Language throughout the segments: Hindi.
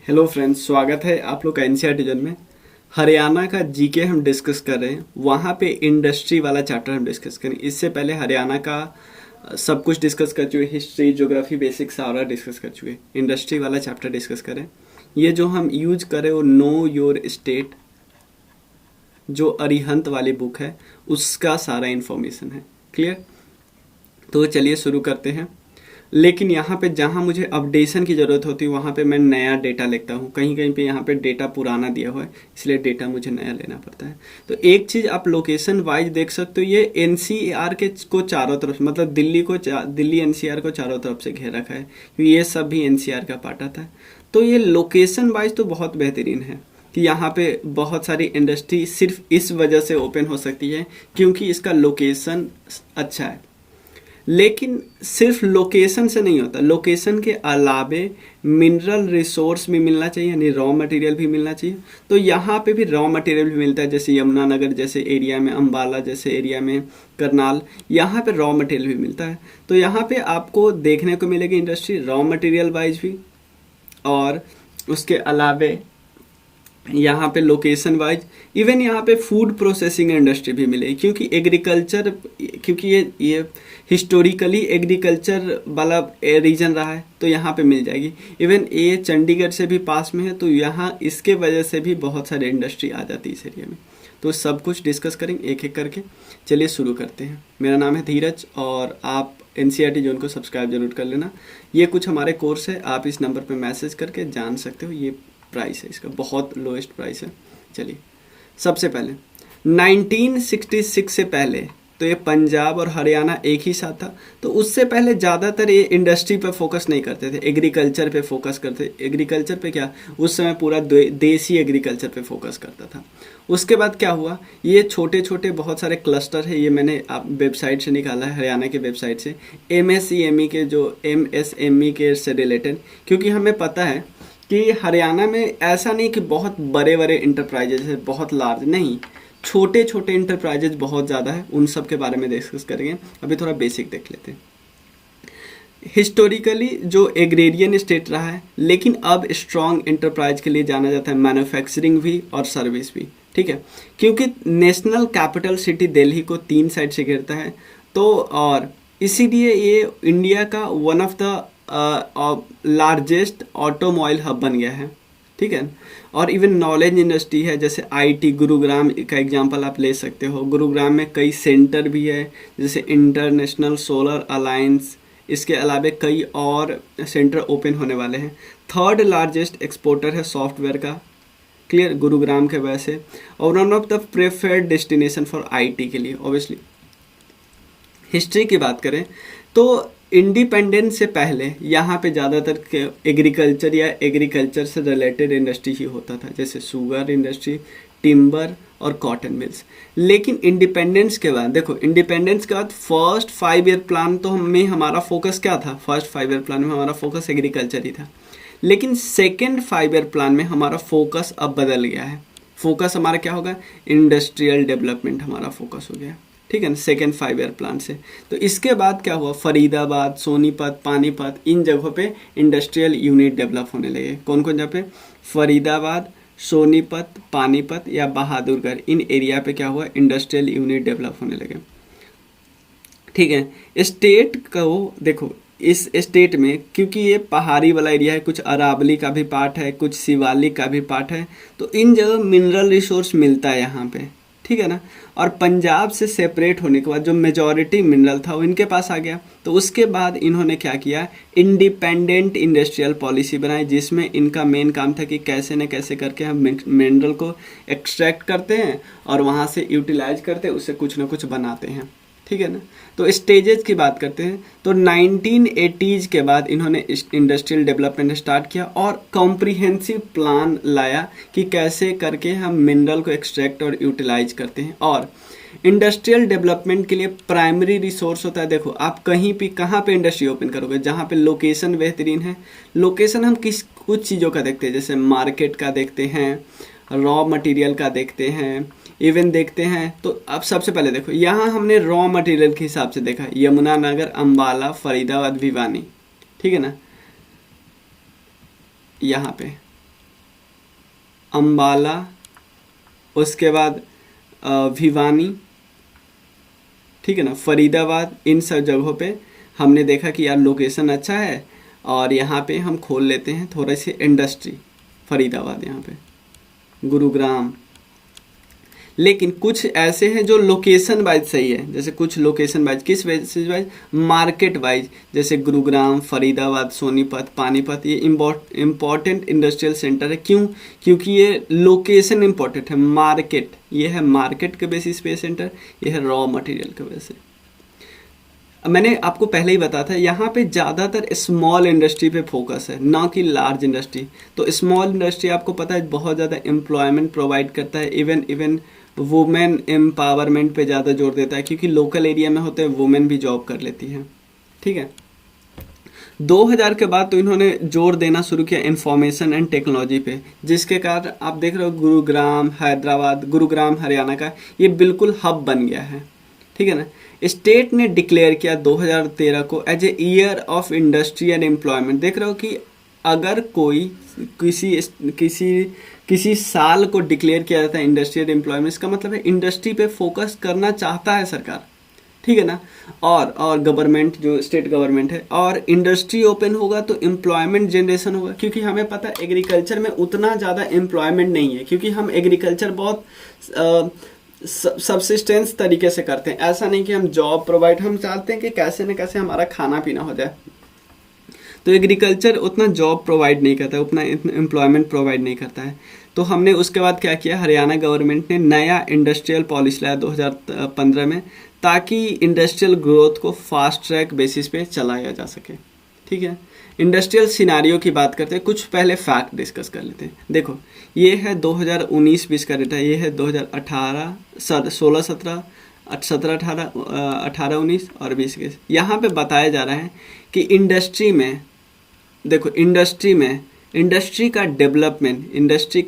हेलो फ्रेंड्स, स्वागत है आप लोग का एनसीईआरटी जोन में। हरियाणा का जीके हम डिस्कस कर रहे हैं। वहाँ पे इंडस्ट्री वाला चैप्टर हम डिस्कस करें। इससे पहले हरियाणा का सब कुछ डिस्कस कर चुके, हिस्ट्री, ज्योग्राफी, बेसिक सारा डिस्कस कर चुके। इंडस्ट्री वाला चैप्टर डिस्कस करें। ये जो हम यूज करें वो नो योर स्टेट, जो अरिहंत वाली बुक है, उसका सारा इन्फॉर्मेशन है। क्लियर? तो चलिए शुरू करते हैं। लेकिन यहाँ पे जहाँ मुझे अपडेशन की ज़रूरत होती है वहाँ पे मैं नया डेटा लिखता हूँ। कहीं कहीं पे यहाँ पे डेटा पुराना दिया हुआ है, इसलिए डेटा मुझे नया लेना पड़ता है। तो एक चीज़ आप लोकेशन वाइज देख सकते हो, ये एनसीआर के को चारों तरफ, मतलब दिल्ली एनसीआर को चारों तरफ से घेर रखा है, क्योंकि ये सब भी एनसीआर का पार्ट आता है। तो ये लोकेशन वाइज तो बहुत बेहतरीन है कि यहाँ पे बहुत सारी इंडस्ट्री सिर्फ इस वजह से ओपन हो सकती है क्योंकि इसका लोकेशन अच्छा है। लेकिन सिर्फ लोकेशन से नहीं होता, लोकेशन के अलावे मिनरल रिसोर्स भी मिलना चाहिए, यानी रॉ मटेरियल भी मिलना चाहिए। तो यहाँ पे भी रॉ मटेरियल भी मिलता है, जैसे यमुनानगर जैसे एरिया में, अम्बाला जैसे एरिया में, करनाल, यहाँ पे रॉ मटेरियल भी मिलता है। तो यहाँ पे आपको देखने को मिलेगी इंडस्ट्री रॉ मटेरियल वाइज भी, और उसके अलावे यहाँ पे लोकेशन वाइज इवन यहाँ पे फूड प्रोसेसिंग इंडस्ट्री भी मिलेगी, क्योंकि एग्रीकल्चर, क्योंकि ये हिस्टोरिकली एग्रीकल्चर वाला रीजन रहा है, तो यहाँ पे मिल जाएगी। इवन ये चंडीगढ़ से भी पास में है, तो यहाँ इसके वजह से भी बहुत सारे इंडस्ट्री आ जाती है इस एरिया में। तो सब कुछ डिस्कस करेंगे एक एक करके। चलिए शुरू करते हैं। मेरा नाम है धीरज और आप एनसीईआरटी जोन को सब्सक्राइब जरूर कर लेना। ये कुछ हमारे कोर्स है, आप इस नंबर पर मैसेज करके जान सकते हो। ये प्राइस है इसका, बहुत लोएस्ट प्राइस है। चलिए, सबसे पहले 1966 से पहले तो ये पंजाब और हरियाणा एक ही साथ था। तो उससे पहले ज़्यादातर ये इंडस्ट्री पे फोकस नहीं करते थे, एग्रीकल्चर पे फोकस करते। एग्रीकल्चर पे क्या, उस समय पूरा देसी एग्रीकल्चर पे फोकस करता था। उसके बाद क्या हुआ, ये छोटे छोटे बहुत सारे क्लस्टर है, ये मैंने आप वेबसाइट से निकाला है, हरियाणा के वेबसाइट से, एमएसएमई के, जो एमएसएमई के से रिलेटेड। क्योंकि हमें पता है कि हरियाणा में ऐसा नहीं कि बहुत बड़े बड़े इंटरप्राइजेज है, बहुत लार्ज नहीं, छोटे छोटे इंटरप्राइजेज बहुत ज़्यादा है। उन सब के बारे में डिस्कस करेंगे। अभी थोड़ा बेसिक देख लेते हैं। हिस्टोरिकली जो एग्रेरियन स्टेट रहा है, लेकिन अब स्ट्रॉन्ग इंटरप्राइज के लिए जाना जाता है, मैन्युफैक्चरिंग भी और सर्विस भी। ठीक है, क्योंकि नेशनल कैपिटल सिटी दिल्ली को 3 साइड से घेरता है, तो और इसीलिए ये इंडिया का one of the largest automobile hub बन गया है। ठीक है, और इवन नॉलेज इंडस्ट्री है, जैसे आईटी, गुरुग्राम का एग्जांपल आप ले सकते हो। गुरुग्राम में कई सेंटर भी है, जैसे इंटरनेशनल सोलर अलायंस, इसके अलावा कई और सेंटर ओपन होने वाले हैं। 3rd लार्जेस्ट एक्सपोर्टर है सॉफ्टवेयर का, क्लियर, गुरुग्राम के वजह से, और one of the preferred destination for IT के लिए ऑब्वियसली। हिस्ट्री की बात करें तो इंडिपेंडेंस से पहले यहाँ पे ज़्यादातर एग्रीकल्चर या एग्रीकल्चर से रिलेटेड इंडस्ट्री ही होता था, जैसे शुगर इंडस्ट्री, टिम्बर और कॉटन मिल्स। लेकिन इंडिपेंडेंस के बाद देखो, इंडिपेंडेंस के बाद फर्स्ट 5 ईयर प्लान तो में हमारा फोकस क्या था, फर्स्ट 5 ईयर प्लान में हमारा फोकस एग्रीकल्चर ही था। लेकिन सेकेंड 5 ईयर प्लान में हमारा फोकस अब बदल गया है। फोकस हमारा क्या होगा, इंडस्ट्रियल डेवलपमेंट हमारा फोकस हो गया। ठीक है ना, सेकेंड 5 ईयर प्लान से। तो इसके बाद क्या हुआ, फरीदाबाद, सोनीपत, पानीपत, इन जगहों पे इंडस्ट्रियल यूनिट डेवलप होने लगे। कौन कौन जगह पे, फरीदाबाद, सोनीपत, पानीपत या बहादुरगढ़, इन एरिया पे क्या हुआ, इंडस्ट्रियल यूनिट डेवलप होने लगे। ठीक है, स्टेट को देखो, इस स्टेट में क्योंकि ये पहाड़ी वाला एरिया है, कुछ अरावली का भी पार्ट है, कुछ शिवालिक का भी पार्ट है, तो इन जगह मिनरल रिसोर्स मिलता है यहाँ पे। ठीक है ना, और पंजाब से सेपरेट होने के बाद जो मेजॉरिटी मिनरल था वो इनके पास आ गया। तो उसके बाद इन्होंने क्या किया, इंडिपेंडेंट इंडस्ट्रियल पॉलिसी बनाई, जिसमें इनका मेन काम था कि कैसे न कैसे करके हम मिनरल को एक्सट्रैक्ट करते हैं और वहाँ से यूटिलाइज करते हैं, उससे कुछ ना कुछ बनाते हैं। ठीक है ना, तो स्टेजेस की बात करते हैं तो 1980s के बाद इन्होंने इंडस्ट्रियल डेवलपमेंट स्टार्ट किया और कॉम्प्रिहेंसिव प्लान लाया कि कैसे करके हम मिनरल को एक्सट्रैक्ट और यूटिलाइज करते हैं। और इंडस्ट्रियल डेवलपमेंट के लिए प्राइमरी रिसोर्स होता है, देखो आप कहीं भी कहाँ पे इंडस्ट्री ओपन करोगे, जहाँ पे लोकेशन बेहतरीन है। लोकेशन हम कुछ चीज़ों का देखते हैं, जैसे मार्केट का देखते हैं, रॉ मटेरियल का देखते हैं, इवन देखते हैं। तो अब सबसे पहले देखो, यहाँ हमने रॉ मटेरियल के हिसाब से देखा, यमुनानगर, अम्बाला, फरीदाबाद, भिवानी। ठीक है ना, यहाँ पे अम्बाला, उसके बाद भिवानी, ठीक है ना, फरीदाबाद, इन सब जगहों पे हमने देखा कि यार लोकेशन अच्छा है और यहाँ पे हम खोल लेते हैं थोड़ी सी इंडस्ट्री। फरीदाबाद यहाँ पे, गुरुग्राम। लेकिन कुछ ऐसे हैं जो लोकेशन वाइज सही है, जैसे कुछ लोकेशन वाइज, किस बेसिस वाइज, मार्केट वाइज, जैसे गुरुग्राम, फरीदाबाद, सोनीपत, पानीपत, ये इम्पॉर्टेंट इंडस्ट्रियल सेंटर है। क्यों? क्योंकि ये लोकेशन इम्पॉर्टेंट है, मार्केट, ये है मार्केट के बेसिस पे सेंटर, ये है रॉ मटेरियल के वजह से। मैंने आपको पहले ही बताया था, यहाँ पे ज़्यादातर स्मॉल इंडस्ट्री पे फोकस है, ना कि लार्ज इंडस्ट्री। तो स्मॉल इंडस्ट्री आपको पता है बहुत ज़्यादा एम्प्लॉयमेंट प्रोवाइड करता है, इवन वुमेन एम्पावरमेंट पे ज़्यादा जोर देता है, क्योंकि लोकल एरिया में होते हैं वुमेन भी जॉब कर लेती हैं, ठीक है। 2000 के बाद तो इन्होंने जोर देना शुरू किया इंफॉर्मेशन एंड टेक्नोलॉजी पे, जिसके कारण आप देख रहे हो गुरुग्राम, हैदराबाद, गुरुग्राम हरियाणा का ये बिल्कुल हब बन गया है, ठीक है ना। स्टेट ने डिक्लेयर किया 2013 को as a year of industry and employment. देख रहे हो कि अगर कोई किसी साल को डिक्लेयर किया जाता है इंडस्ट्री एंड एम्प्लॉयमेंट, इसका मतलब है इंडस्ट्री पे फोकस करना चाहता है सरकार, ठीक है ना। और गवर्नमेंट, जो स्टेट गवर्नमेंट है, और इंडस्ट्री ओपन होगा तो एम्प्लॉयमेंट जनरेशन होगा, क्योंकि हमें पता है एग्रीकल्चर में उतना ज़्यादा एम्प्लॉयमेंट नहीं है, क्योंकि हम एग्रीकल्चर बहुत सबसिस्टेंस तरीके से करते हैं। ऐसा नहीं कि हम जॉब प्रोवाइड, हम चाहते हैं कि कैसे न कैसे हमारा खाना पीना हो जाए। तो एग्रीकल्चर उतना जॉब प्रोवाइड नहीं करता है, उतना एम्प्लॉयमेंट प्रोवाइड नहीं करता है। तो हमने उसके बाद क्या किया, हरियाणा गवर्नमेंट ने नया इंडस्ट्रियल पॉलिसी लाया 2015 में, ताकि इंडस्ट्रियल ग्रोथ को फास्ट ट्रैक बेसिस पे चलाया जा सके, ठीक है। इंडस्ट्रियल सिनारियो की बात करते हैं, कुछ पहले फैक्ट डिस्कस कर लेते हैं। देखो ये है 2019-20 का डेटा, ये है 2018, 16, 17, 17, 18, 18, 19 और 20 के। यहाँ पे बताया जा रहा है कि इंडस्ट्री में, देखो इंडस्ट्री का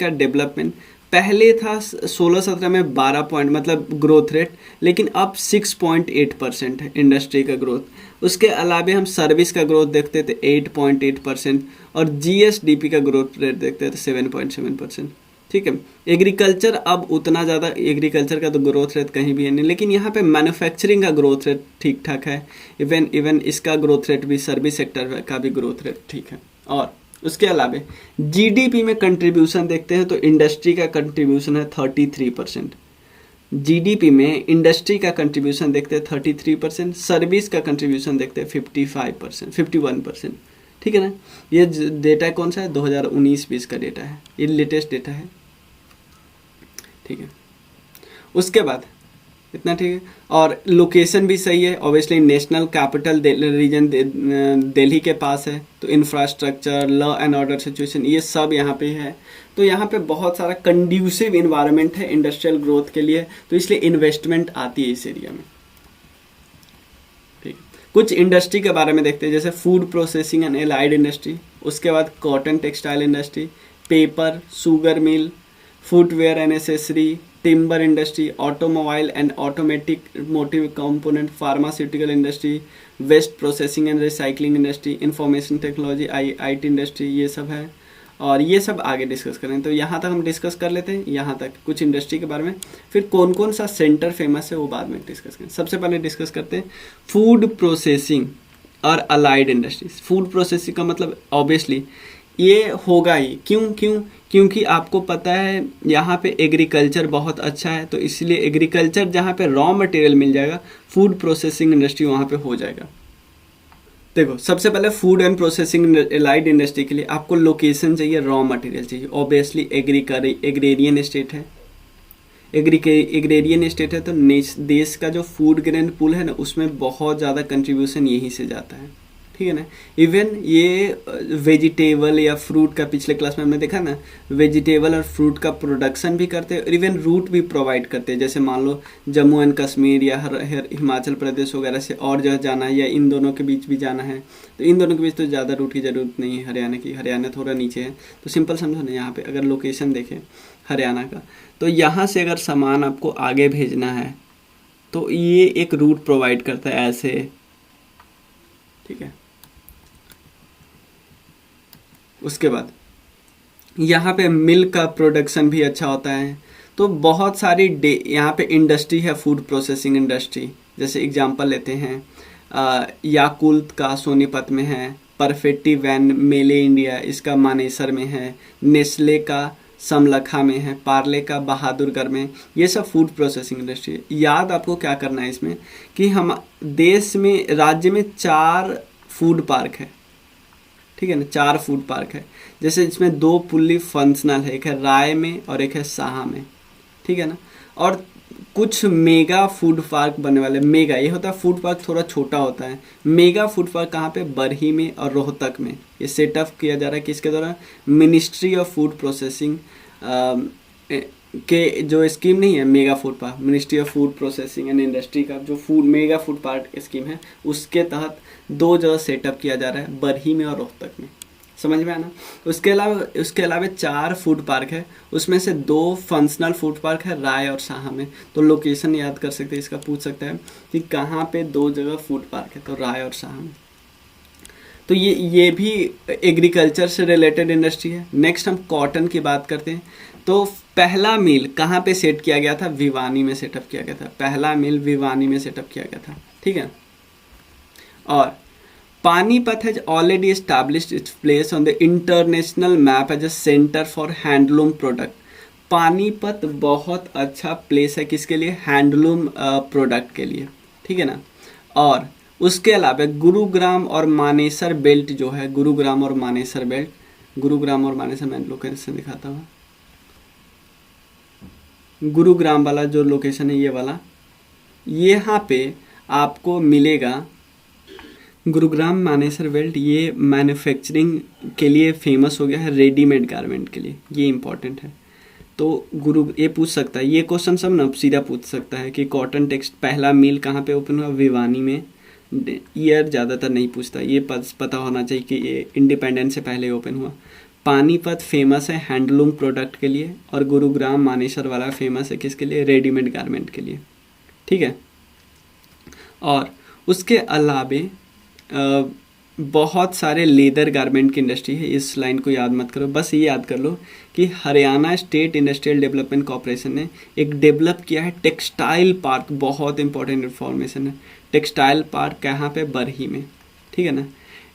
डेवलपमेंट पहले था 16-17 में 12 पॉइंट मतलब ग्रोथ रेट, लेकिन अब 6.8% है इंडस्ट्री का ग्रोथ। उसके अलावा हम सर्विस का ग्रोथ देखते थे 8.8% और जीएसडीपी का ग्रोथ रेट देखते थे 7.7%, ठीक है। एग्रीकल्चर अब उतना ज़्यादा, एग्रीकल्चर का तो ग्रोथ रेट कहीं भी है नहीं, लेकिन यहाँ पे मैन्युफैक्चरिंग का ग्रोथ रेट ठीक ठाक है, इवन इसका ग्रोथ रेट भी, सर्विस सेक्टर का भी ग्रोथ रेट ठीक है। और उसके अलावा जीडीपी में कंट्रीब्यूशन देखते हैं तो इंडस्ट्री का कंट्रीब्यूशन है 33%। जीडीपी में इंडस्ट्री का कंट्रीब्यूशन देखते हैं 33%, सर्विस का कंट्रीब्यूशन देखते हैं 51%, ठीक है ना। ये डेटा कौन सा है, 2019-20 का डेटा है, ये लेटेस्ट डेटा है, ठीक है। उसके बाद इतना ठीक है, और लोकेशन भी सही है, obviously national capital region Delhi के पास है, तो infrastructure, law and order situation, ये सब यहाँ पे है। तो यहाँ पे बहुत सारा कंड्यूसिव इन्वायरमेंट है इंडस्ट्रियल ग्रोथ के लिए, तो इसलिए इन्वेस्टमेंट आती है इस एरिया में, ठीक है। कुछ इंडस्ट्री के बारे में देखते हैं, जैसे food processing and allied industry, उसके बाद cotton textile industry, paper, sugar mill, footwear and accessory, timber industry, automobile and automatic motive component, pharmaceutical industry, waste processing and recycling industry, information technology, IT industry, ये सब है। और ये सब आगे डिस्कस करें, तो यहाँ तक हम डिस्कस कर लेते हैं, यहाँ तक कुछ इंडस्ट्री के बारे में। फिर कौन कौन सा सेंटर फेमस है वो बाद में डिस्कस करें। सबसे पहले डिस्कस करते हैं फूड प्रोसेसिंग और अलाइड इंडस्ट्रीज। फूड प्रोसेसिंग का मतलब ऑब्वियसली ये होगा ही, क्योंकि आपको पता है यहाँ पे एग्रीकल्चर बहुत अच्छा है, तो इसलिए एग्रीकल्चर जहाँ पे रॉ मटेरियल मिल जाएगा, फूड प्रोसेसिंग इंडस्ट्री वहाँ पे हो जाएगा। देखो सबसे पहले food and processing allied industry के लिए आपको लोकेशन चाहिए, रॉ मटेरियल चाहिए। ऑब्वियसली एग्रेरियन स्टेट है, एग्रेरियन स्टेट है, तो देश का जो फूड ग्रेन पूल है ना, उसमें बहुत ज़्यादा कंट्रीब्यूशन यहीं से जाता है, ठीक है ना। इवन ये वेजिटेबल या फ्रूट का, पिछले क्लास में हमने देखा ना, वेजिटेबल और फ्रूट का प्रोडक्शन भी करते हैं और इवन रूट भी प्रोवाइड करते हैं। जैसे मान लो जम्मू एंड कश्मीर या हिमाचल प्रदेश वगैरह से और जगह जाना है, या इन दोनों के बीच भी जाना है, तो इन दोनों के बीच तो ज़्यादा रूट की ज़रूरत नहीं है हरियाणा की। हरियाणा थोड़ा नीचे है, तो सिंपल समझो ना, यहाँ पर अगर लोकेशन देखें हरियाणा का, तो यहाँ से अगर सामान आपको आगे भेजना है तो ये एक रूट प्रोवाइड करता है ऐसे, ठीक है। उसके बाद यहाँ पे मिल्क का प्रोडक्शन भी अच्छा होता है। तो बहुत सारी यहाँ पे इंडस्ट्री है, फूड प्रोसेसिंग इंडस्ट्री। जैसे एग्जांपल लेते हैं याकुल्ट का सोनीपत में है, परफेक्टी वैन मेले इंडिया इसका मानेसर में है, नेस्ले का समलखा में है, पार्ले का बहादुरगढ़ में। ये सब फूड प्रोसेसिंग इंडस्ट्री है। याद आपको क्या करना है इसमें कि हम देश में, राज्य में 4 फूड पार्क है, ठीक है ना, 4 फूड पार्क है। जैसे इसमें 2 फुल्ली फंक्शनल है, एक है राय में और एक है साहा में, ठीक है ना। और कुछ मेगा फूड पार्क बनने वाले। मेगा ये होता है फूड पार्क थोड़ा छोटा होता है। मेगा फूड पार्क कहाँ पे? बरही में और रोहतक में। ये सेटअप किया जा रहा है किसके द्वारा? मिनिस्ट्री ऑफ फूड प्रोसेसिंग के जो स्कीम नहीं है mega food park, ministry of food processing and industry का जो मेगा फूड पार्क स्कीम है, उसके तहत 2 जगह सेटअप किया जा रहा है, बरही में और रोहतक में। समझ में आना। उसके अलावा 4 फूड पार्क है, उसमें से 2 फंक्शनल फूड पार्क है राय और साहा में। तो लोकेशन याद कर सकते हैं, इसका पूछ सकता है कि कहाँ पे 2 जगह फूड पार्क है, तो राय और साहा में। तो ये भी एग्रीकल्चर से रिलेटेड इंडस्ट्री है। नेक्स्ट हम कॉटन की बात करते हैं। तो पहला मिल कहाँ पे सेट किया गया था? भिवानी में सेटअप किया गया था। पहला मिल भिवानी में सेटअप किया गया था, ठीक है। और Panipat has already established its place on the international map as a centre for handloom product. Panipat बहुत अच्छा प्लेस है किसके लिए? हैंडलूम प्रोडक्ट के लिए, ठीक है ना। और उसके अलावा गुरुग्राम और मानेसर बेल्ट जो है, गुरुग्राम और मानेसर बेल्ट, गुरुग्राम और मानेसर मैं लोकेशन दिखाता हूँ। गुरुग्राम वाला जो लोकेशन है ये वाला, यहाँ पे आपको मिलेगा गुरुग्राम मानेसर बेल्ट। ये मैन्युफैक्चरिंग के लिए फेमस हो गया है, रेडीमेड गारमेंट के लिए, ये इंपॉर्टेंट है। तो ये पूछ सकता है, ये क्वेश्चन सब ना सीधा पूछ सकता है कि कॉटन टेक्स्ट पहला मिल कहाँ पे ओपन हुआ? भिवानी में। ईयर ज़्यादातर नहीं पूछता, ये पता होना चाहिए कि ये इंडिपेंडेंस से पहले ओपन हुआ। पानीपत फेमस है हैंडलूम प्रोडक्ट के लिए, और गुरुग्राम मानेसर वाला फेमस है किसके लिए? रेडीमेड गारमेंट के लिए, ठीक है। और उसके अलावे बहुत सारे लेदर गारमेंट की इंडस्ट्री है। इस लाइन को याद मत करो, बस ये याद कर लो कि Haryana state industrial development corporation ने एक डेवलप किया है टेक्सटाइल पार्क। बहुत इंपॉर्टेंट इन्फॉर्मेशन है। टेक्सटाइल पार्क कहाँ पे? बरही में, ठीक है ना।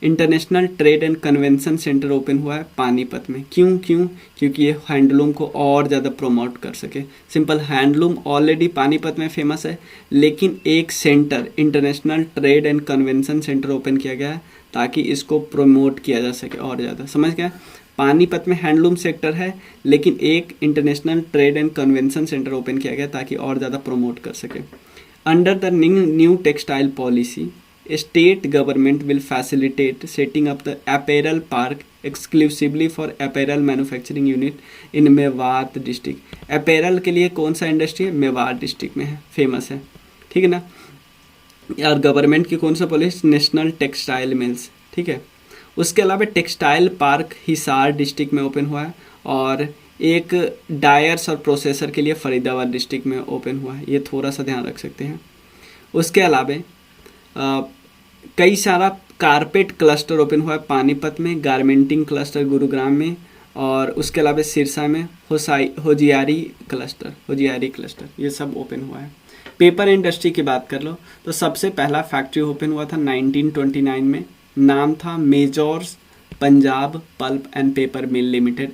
International trade and convention centre open हुआ है पानीपत में। क्योंकि ये हैंडलूम को और ज़्यादा प्रमोट कर सके। सिंपल, हैंडलूम ऑलरेडी पानीपत में फेमस है, लेकिन एक centre international trade and convention centre open किया गया है ताकि इसको प्रमोट किया जा सके और ज़्यादा। समझ गया? पानीपत में हैंडलूम सेक्टर है, लेकिन एक international trade and convention centre open किया गया ताकि और ज़्यादा प्रमोट कर सके। Under the new textile policy, state government will facilitate setting up the apparel park exclusively for apparel manufacturing unit in Mewat district. apparel के लिए कौन सा इंडस्ट्री है? मेवात डिस्ट्रिक्ट में है, फेमस है, ठीक है ना। और गवर्नमेंट की कौन सा पॉलिसी? नेशनल टेक्सटाइल मिल्स, ठीक है। उसके अलावा टेक्सटाइल पार्क हिसार डिस्ट्रिक्ट में ओपन हुआ है, और एक डायर्स और प्रोसेसर के लिए फरीदाबाद डिस्ट्रिक्ट में ओपन हुआ है। ये थोड़ा सा ध्यान रख सकते हैं। उसके अलावा कई सारा कारपेट क्लस्टर ओपन हुआ है पानीपत में, गारमेंटिंग क्लस्टर गुरुग्राम में, और उसके अलावा सिरसा में होजियारी क्लस्टर ये सब ओपन हुआ है। पेपर इंडस्ट्री की बात कर लो तो सबसे पहला फैक्ट्री ओपन हुआ था 1929 में। नाम था Messrs Punjab pulp and paper mill limited.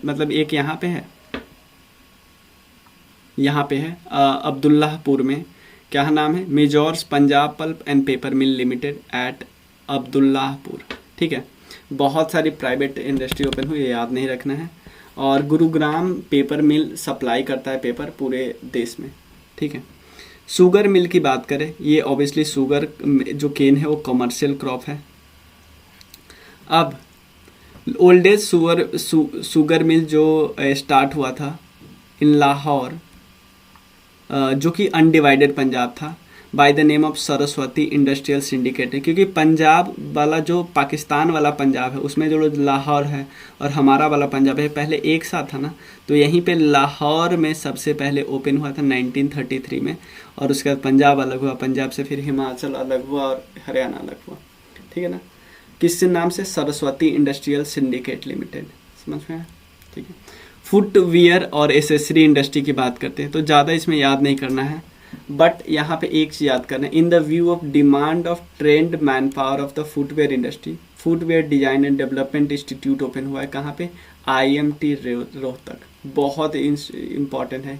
मतलब एक यहाँ पे है अब्दुल्लाहपुर में। क्या नाम है? Messrs Punjab pulp and paper mill limited at Abdullahpur, ठीक है। बहुत सारी प्राइवेट इंडस्ट्री ओपन हुई, याद नहीं रखना है। और गुरुग्राम पेपर मिल सप्लाई करता है पेपर पूरे देश में, ठीक है। शुगर मिल की बात करें, ये ऑब्वियसली शुगर जो केन है वो कमर्शियल क्रॉप है। अब ओल्डेज शुगर मिल जो स्टार्ट हुआ था इन लाहौर, जो कि अनडिवाइडेड पंजाब था, by the name of Saraswati industrial syndicate है। क्योंकि पंजाब वाला जो पाकिस्तान वाला पंजाब है उसमें जो लाहौर है और हमारा वाला पंजाब है पहले एक साथ था ना, तो यहीं पे लाहौर में सबसे पहले ओपन हुआ था 1933 में, और उसके बाद पंजाब अलग हुआ, पंजाब से फिर हिमाचल अलग हुआ और हरियाणा अलग हुआ, ठीक है ना। किस नाम से? Saraswati industrial syndicate limited. समझ में आया? ठीक है। फुटवियर और एसेसरी इंडस्ट्री की बात करते हैं तो ज़्यादा इसमें याद नहीं करना है, बट यहाँ पे एक चीज़ याद करना है, in the view of demand of trend man power of the footwear industry, footwear design and development institute open हुआ है कहाँ पे, IMT रोहतक। बहुत इम्पॉर्टेंट है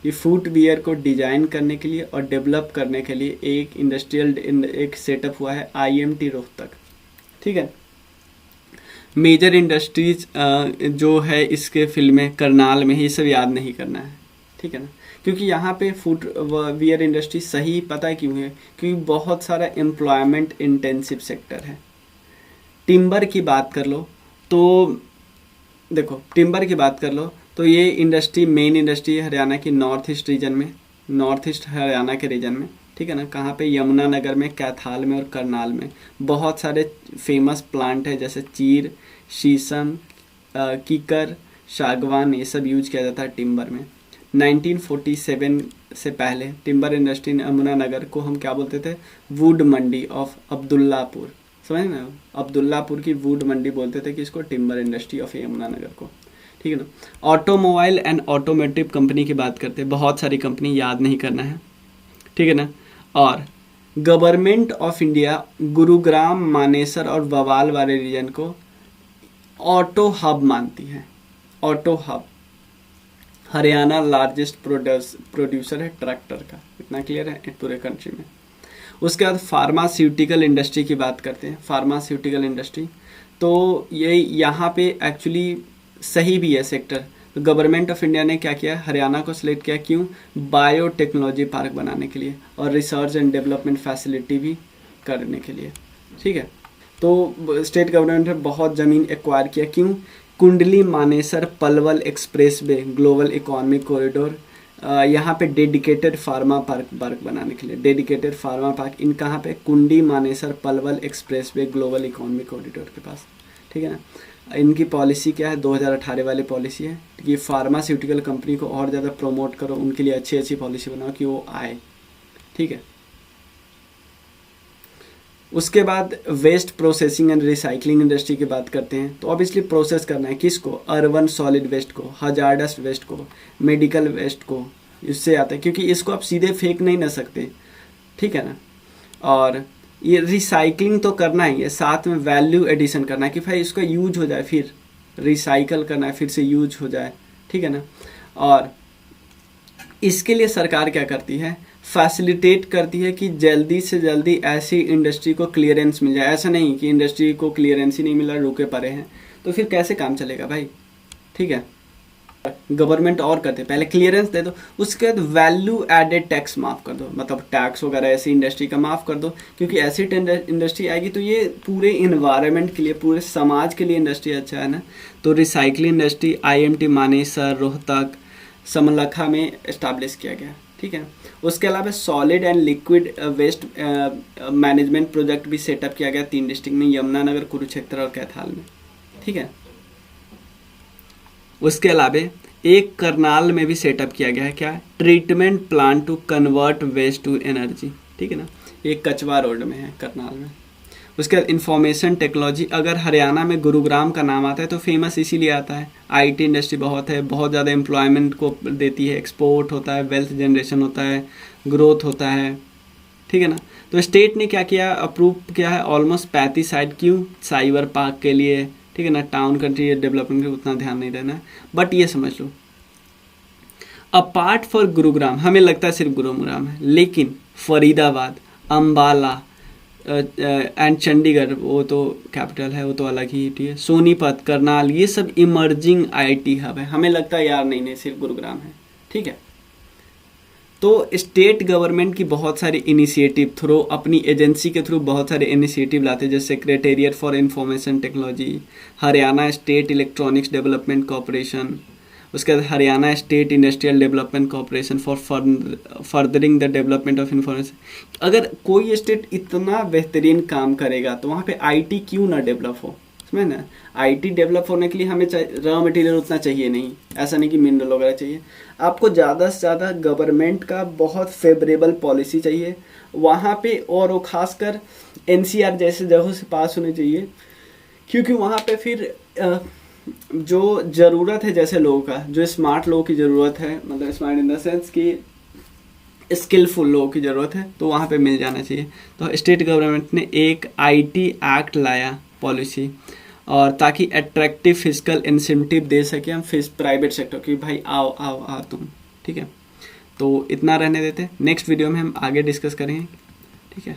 कि फुटवियर को डिजाइन करने के लिए और डेवलप करने के लिए एक इंडस्ट्रियल एक सेटअप हुआ है IMT रोहतक, ठीक है। मेजर इंडस्ट्रीज जो है इसके फील्ड में करनाल में, ये सब याद नहीं करना है, ठीक है ना, क्योंकि यहाँ पे फुटवियर इंडस्ट्री सही पता है क्यों है, क्योंकि बहुत सारा एम्प्लॉयमेंट इंटेंसिव सेक्टर है। टिम्बर की बात कर लो तो देखो, टिम्बर की बात कर लो तो ये इंडस्ट्री मेन इंडस्ट्री है हरियाणा की नॉर्थ ईस्ट रीजन में, नॉर्थ ईस्ट हरियाणा के रीजन में, ठीक है ना। कहाँ पे, यमुनानगर में, कैथाल में और करनाल में बहुत सारे फेमस प्लांट है, जैसे चीर, शीशम, कीकर, सागवान, ये सब यूज किया जाता है टिम्बर में। 1947 से पहले टिम्बर इंडस्ट्री ने यमुनानगर को हम क्या बोलते थे, वुड मंडी ऑफ अब्दुल्लापुर, समझ ना, अब्दुल्लापुर की वुड मंडी बोलते थे कि इसको, टिम्बर इंडस्ट्री ऑफ यमुनानगर को, ठीक है ना। ऑटोमोबाइल एंड ऑटोमोटिव कंपनी की बात करते हैं, बहुत सारी कंपनी याद नहीं करना है, ठीक है ना। और government of India Gurugram, Manesar और बवाल वाले रीजन को ऑटो हब मानती है, auto hub. Haryana largest producer है ट्रैक्टर का, इतना क्लियर है पूरे कंट्री में। उसके बाद फार्मास्यूटिकल इंडस्ट्री की बात करते हैं, फार्मास्यूटिकल इंडस्ट्री तो ये यहाँ पे एक्चुअली सही भी है सेक्टर। तो गवर्नमेंट ऑफ इंडिया ने क्या किया, हरियाणा को सिलेक्ट किया, क्यों, बायोटेक्नोलॉजी पार्क बनाने के लिए और रिसर्च एंड डेवलपमेंट फैसिलिटी भी करने के लिए, ठीक है। तो स्टेट गवर्नमेंट ने बहुत ज़मीन एक्वायर किया, क्यों, Kundli Manesar Palwal express way global economic corridor, यहाँ पे डेडिकेटेड फार्मा पार्क बनाने के लिए, डेडिकेटेड फार्मा पार्क इन कहाँ पे, कुंडी Manesar Palwal express way global economic corridor के पास, ठीक है ना। इनकी पॉलिसी क्या है, 2018 वाली पॉलिसी है कि फार्मास्यूटिकल कंपनी को और ज़्यादा प्रमोट करो, उनके लिए अच्छी अच्छी पॉलिसी बनाओ कि वो आए, ठीक है। उसके बाद waste processing and recycling industry की बात करते हैं तो ऑब्वियसली प्रोसेस करना है किसको, अर्बन सॉलिड वेस्ट को, हजार्डस वेस्ट को, मेडिकल वेस्ट को, इससे आता है, क्योंकि इसको आप सीधे फेंक नहीं ना सकते, ठीक है ना। और ये रिसाइकलिंग तो करना ही है, साथ में वैल्यू एडिशन करना है कि भाई इसका यूज हो जाए, फिर रिसाइकल करना है, फिर से यूज हो जाए, ठीक है ना। और इसके लिए सरकार क्या करती है, फैसिलिटेट करती है कि जल्दी से जल्दी ऐसी इंडस्ट्री को क्लियरेंस मिल जाए। ऐसा नहीं कि इंडस्ट्री को क्लियरेंस ही नहीं मिला, रुके पड़े हैं, तो फिर कैसे काम चलेगा भाई, ठीक है। गवर्नमेंट और करते, पहले क्लियरेंस दे दो, उसके बाद वैल्यू एडेड टैक्स माफ़ कर दो, मतलब टैक्स वगैरह ऐसी इंडस्ट्री का माफ़ कर दो, क्योंकि ऐसी इंडस्ट्री आएगी तो ये पूरे इन्वायरमेंट के लिए, पूरे समाज के लिए इंडस्ट्री अच्छा है ना। तो recycling industry IMT Manesar, Rohtak, Samalkha में इस्टेब्लिश किया गया, ठीक है। उसके अलावा solid and liquid waste management project भी सेटअप किया गया 3 डिस्ट्रिक्ट में, यमुनानगर, कुरुक्षेत्र और कैथाल में, ठीक है। उसके अलावा एक करनाल में भी सेटअप किया गया है, क्या, treatment plant to convert waste to energy, ठीक है ना। एक कचवा रोड में है करनाल में। उसके बाद इंफॉर्मेशन टेक्नोलॉजी, अगर हरियाणा में गुरुग्राम का नाम आता है तो फेमस इसीलिए आता है, IT इंडस्ट्री बहुत है, बहुत ज़्यादा एम्प्लॉयमेंट को देती है, एक्सपोर्ट होता है, वेल्थ जनरेशन होता है, ग्रोथ होता है, ठीक है ना। तो स्टेट ने क्या किया, अप्रूव किया है ऑलमोस्ट 35 साइट, क्यों, साइबर पार्क के लिए, ठीक है ना। टाउन कंट्री डेवलपमेंट का उतना ध्यान नहीं देना है, बट ये समझ लो अपार्ट फॉर गुरुग्राम, हमें लगता है सिर्फ गुरुग्राम है, लेकिन फरीदाबाद, अम्बाला एंड चंडीगढ़, वो तो कैपिटल है, वो तो अलग ही है, सोनीपत, करनाल, ये सब इमर्जिंग IT हब है। हमें लगता है यार नहीं सिर्फ गुरुग्राम है, ठीक है। तो स्टेट गवर्नमेंट की बहुत सारी इनिशिएटिव थ्रू, अपनी एजेंसी के थ्रू बहुत सारे इनिशिएटिव लाते हैं, जैसे secretariat for information technology, Haryana state electronics development corporation, उसके बाद Haryana state industrial development corporation for furthering the development of information. अगर कोई स्टेट इतना बेहतरीन काम करेगा तो वहाँ पे IT क्यों ना डेवलप हो, समझ ना। IT डेवलप होने के लिए हमें रॉ मटेरियल उतना चाहिए नहीं, ऐसा नहीं कि मिनरल वगैरह चाहिए, आपको ज़्यादा से ज़्यादा गवर्नमेंट का बहुत फेवरेबल पॉलिसी चाहिए वहाँ पे, और वो खासकर NCR जैसे जगहों से पास होने चाहिए, क्योंकि वहाँ पे फिर जो ज़रूरत है जैसे लोगों का, जो स्मार्ट लोगों की ज़रूरत है, मतलब स्मार्ट इन द सेंस कि स्किलफुल लोगों की ज़रूरत है, तो वहाँ पे मिल जाना चाहिए। तो स्टेट गवर्नमेंट ने एक आईटी एक्ट लाया पॉलिसी, और ताकि अट्रैक्टिव फिजिकल इंसेंटिव दे सके हम प्राइवेट सेक्टर की, भाई आओ आओ आओ तुम, ठीक है। तो इतना रहने देते हैं, नेक्स्ट वीडियो में हम आगे डिस्कस करेंगे, ठीक है।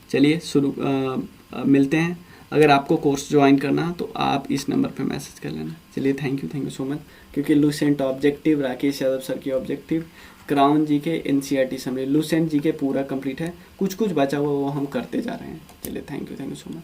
चलिए मिलते हैं। अगर आपको कोर्स ज्वाइन करना तो आप इस नंबर पे मैसेज कर लेना। चलिए थैंक यू सो मच। क्योंकि Lucent objective, Rakesh Yadav sir की ऑब्जेक्टिव, क्राउन जी के एनसीईआरटी समरी, लूसेंट जी के पूरा कंप्लीट है, कुछ कुछ बचा हुआ वो हम करते जा रहे हैं। चलिए थैंक यू सो मच।